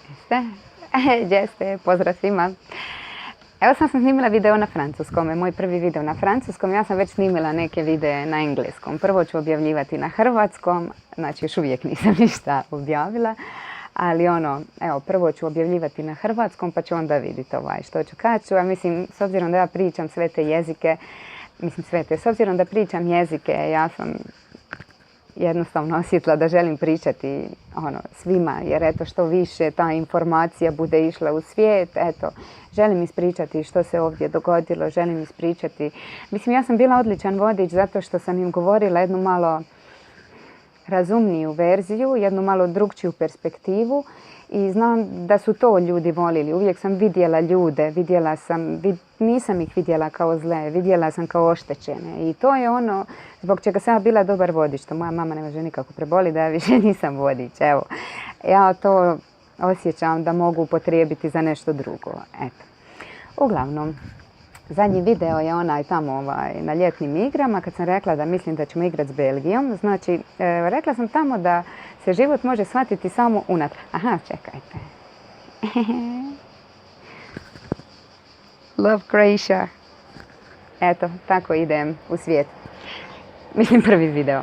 Jeste? Gdje ste? Pozdrav svima. Evo sam snimila video na francuskom, moj prvi video na francuskom, ja sam već snimila neke videe na engleskom. Prvo ću objavljivati na hrvatskom, znači još uvijek nisam ništa objavila, ali evo, prvo ću objavljivati na hrvatskom pa ću onda vidjeti što ću kaću, a mislim, s obzirom da ja pričam sve te jezike, s obzirom da pričam jezike, ja sam jednostavno osjetila da želim pričati svima, jer eto što više ta informacija bude išla u svijet, eto, želim ispričati što se ovdje dogodilo, želim ispričati. Mislim, ja sam bila odličan vodič zato što sam im govorila jednu malo razumniju verziju, jednu malo drugčiju perspektivu i znam da su to ljudi volili. Uvijek sam vidjela ljude, nisam ih vidjela kao zle, vidjela sam kao oštećene i to je ono zbog čega sam ja bila dobar vodič. To moja mama ne može nikako preboliti da ja više nisam vodič. Evo, ja to osjećam da mogu upotrijebiti za nešto drugo. Eto. Uglavnom, zadnji video je onaj tamo na ljetnim igrama kad sam rekla da mislim da ćemo igrati s Belgijom. Znači, rekla sam tamo da se život može shvatiti samo unatrag. Aha, čekajte. Love Croatia. Eto, tako idem u svijet. Mislim, prvi video.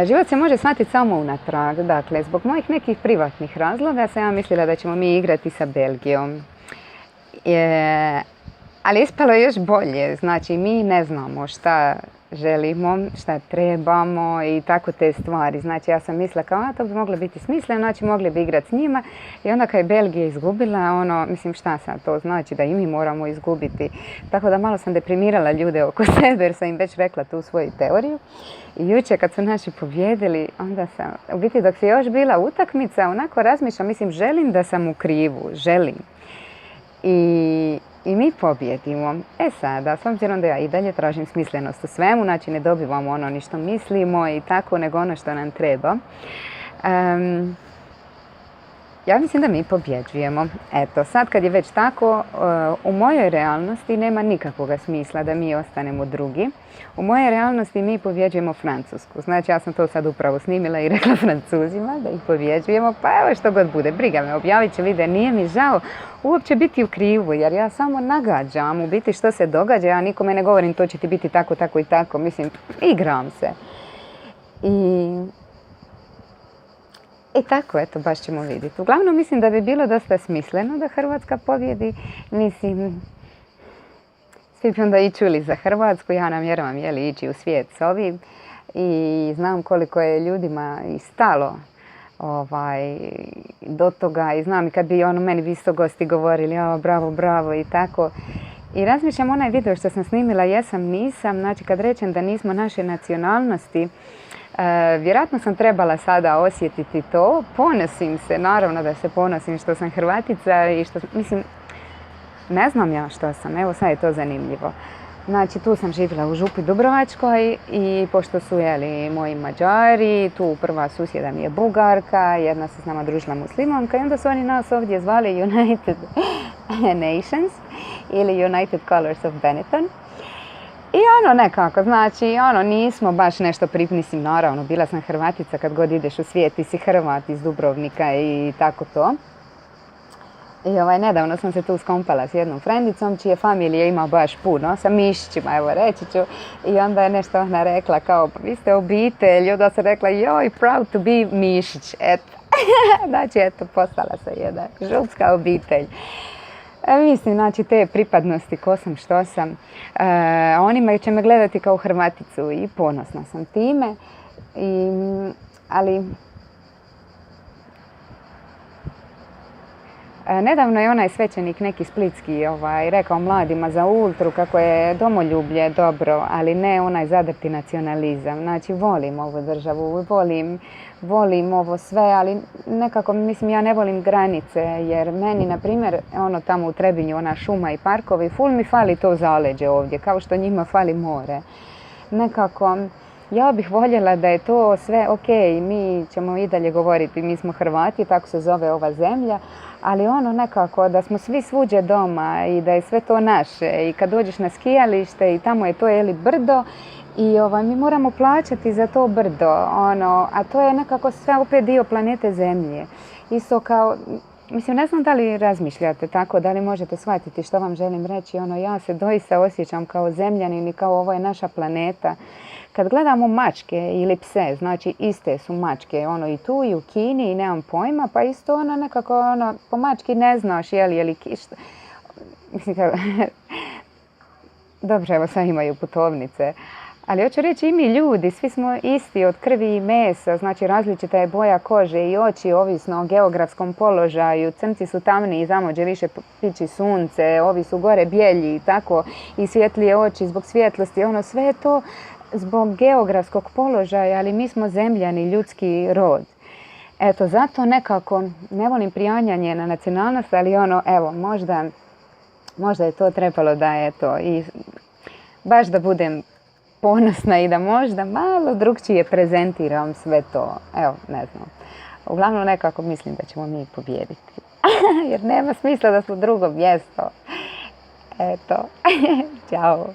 Život se može shvatiti samo unatrag. Dakle, zbog mojih nekih privatnih razloga sam ja mislila da ćemo mi igrati sa Belgijom. Ali ispalo je još bolje. Znači, mi ne znamo šta želimo, šta trebamo i tako te stvari. Znači, ja sam mislila kao, to bi moglo biti smisleno, znači mogli bi igrati s njima. I onda kad je Belgija izgubila, mislim šta sad to znači da i mi moramo izgubiti. Tako da malo sam deprimirala ljude oko sebe jer sam im već rekla tu svoju teoriju. I jučer kad su naši pobjedili, onda sam, u biti dok se još bila utakmica, onako razmišljam, mislim, želim da sam u krivu, želim. I mi pobjedimo. Sada, s obzirom da ja i dalje tražim smislenost u svemu, znači ne dobivamo ono ni što mislimo i tako, nego ono što nam treba. Ja mislim da mi pobjeđujemo. Eto, sad kad je već tako, u mojoj realnosti nema nikakvog smisla da mi ostanemo drugi. U mojoj realnosti mi pobjeđujemo Francusku. Znači, ja sam to sad upravo snimila i rekla Francuzima da ih pobjeđujemo. Pa evo što god bude, briga me, objavit će video. Nije mi žao uopće biti u krivu, jer ja samo nagađam u biti što se događa. Ja nikome ne govorim to će ti biti tako, tako i tako. Mislim, igram se. I tako, eto, baš ćemo vidjeti. Uglavnom, mislim da bi bilo dosta smisleno da Hrvatska pobjedi. Mislim, svi bi onda i čuli za Hrvatsku. Ja namjeravam ići u svijet s ovim. I znam koliko je ljudima i stalo do toga. I znam i kad bi meni isto gosti govorili, bravo, bravo i tako. I razmišljam onaj video što sam snimila, jesam, nisam. Znači, kad rečem da nismo naše nacionalnosti, vjerojatno sam trebala sada osjetiti to. Ponosim se, naravno da se ponosim što sam Hrvatica i što, mislim, ne znam ja što sam, evo sad je to zanimljivo. Znači, tu sam živjela u Župi Dubrovačkoj i pošto su moji Mađari, tu prva susjeda mi je Bugarka, jedna se s nama družila Muslimanka i onda su oni nas ovdje zvali United Nations ili United Colors of Benetton. I nekako, znači, nismo baš nešto mislim, naravno, bila sam Hrvatica, kad god ideš u svijet, ti si Hrvat iz Dubrovnika i tako to. I nedavno sam se tu skompala s jednom frendicom, čije familije ima baš puno, sa mišićima, evo reći ću. I onda je nešto ona rekla kao, pa vi ste obitelj, i onda sam rekla, joj, proud to be mišić, eto. Znači, eto, postala sam jedna župska obitelj. Mislim, znači, te pripadnosti, ko sam, što sam, onima će me gledati kao Hrvaticu i ponosna sam time, ali nedavno je onaj svećenik neki splitski rekao mladima za ultru kako je domoljublje dobro, ali ne onaj zadrti nacionalizam. Znači, volim ovu državu, volim ovo sve, ali nekako, mislim, ja ne volim granice, jer meni, na primjer, tamo u Trebinju, ona šuma i parkovi, ful mi fali to zaleđe ovdje, kao što njima fali more. Nekako, ja bih voljela da je to sve ok, mi ćemo i dalje govoriti, mi smo Hrvati, tako se zove ova zemlja, ali nekako da smo svi svuđe doma i da je sve to naše i kad dođeš na skijalište i tamo je to brdo i mi moramo plaćati za to brdo, a to je nekako sve opet dio planete Zemlje. isto kao, mislim, ne znam da li razmišljate tako, da li možete shvatiti što vam želim reći. Ja se doista osjećam kao zemljanin i kao ovo je naša planeta. Kad gledamo mačke ili pse, znači iste su mačke, i tu i u Kini i nemam pojma, pa isto nekako, po mački ne znaš je li kišta. Mislim, dobro, evo sad imaju putovnice. Ali hoću reći i mi ljudi, svi smo isti od krvi i mesa, znači različita je boja kože i oči, ovisno o geografskom položaju, crnci su tamniji, zamođe više piči sunce, ovi su gore bijelji i tako, i svjetlije oči zbog svjetlosti, sve je to zbog geografskog položaja, ali mi smo zemljani, ljudski rod. Eto, zato nekako ne volim prijanjanje na nacionalnost, ali evo, možda je to trebalo da i baš da budem ponosna i da možda malo drugčije prezentiram sve to. Evo, ne znam. Uglavnom nekako mislim da ćemo mi pobijediti. Jer nema smisla da smo drugo mjesto. Eto, ćao.